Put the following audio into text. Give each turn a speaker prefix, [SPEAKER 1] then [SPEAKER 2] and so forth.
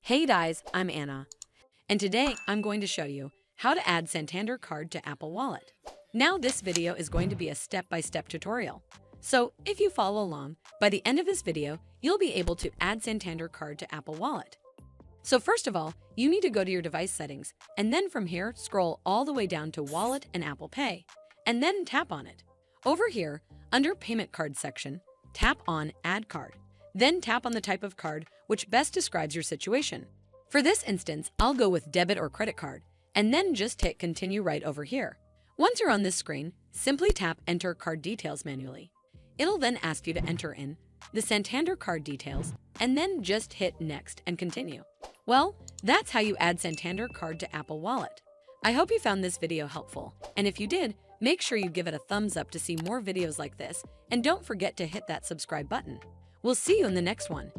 [SPEAKER 1] Hey guys, I'm Anna, and today I'm going to show you how to add Santander card to Apple Wallet. Now this video is going to be a step-by-step tutorial. So if you follow along, by the end of this video, you'll be able to add Santander card to Apple Wallet. So first of all, you need to go to your device settings, and then from here, scroll all the way down to Wallet and Apple Pay, and then tap on it. Over here, under Payment Card section, tap on Add Card. Then tap on the type of card which best describes your situation. For this instance, I'll go with debit or credit card, and then just hit Continue right over here. Once you're on this screen, simply tap Enter Card Details manually. It'll then ask you to enter in the Santander card details, and then just hit Next and Continue. Well, that's how you add Santander card to Apple Wallet. I hope you found this video helpful, and if you did, make sure you give it a thumbs up to see more videos like this, and don't forget to hit that subscribe button. We'll see you in the next one.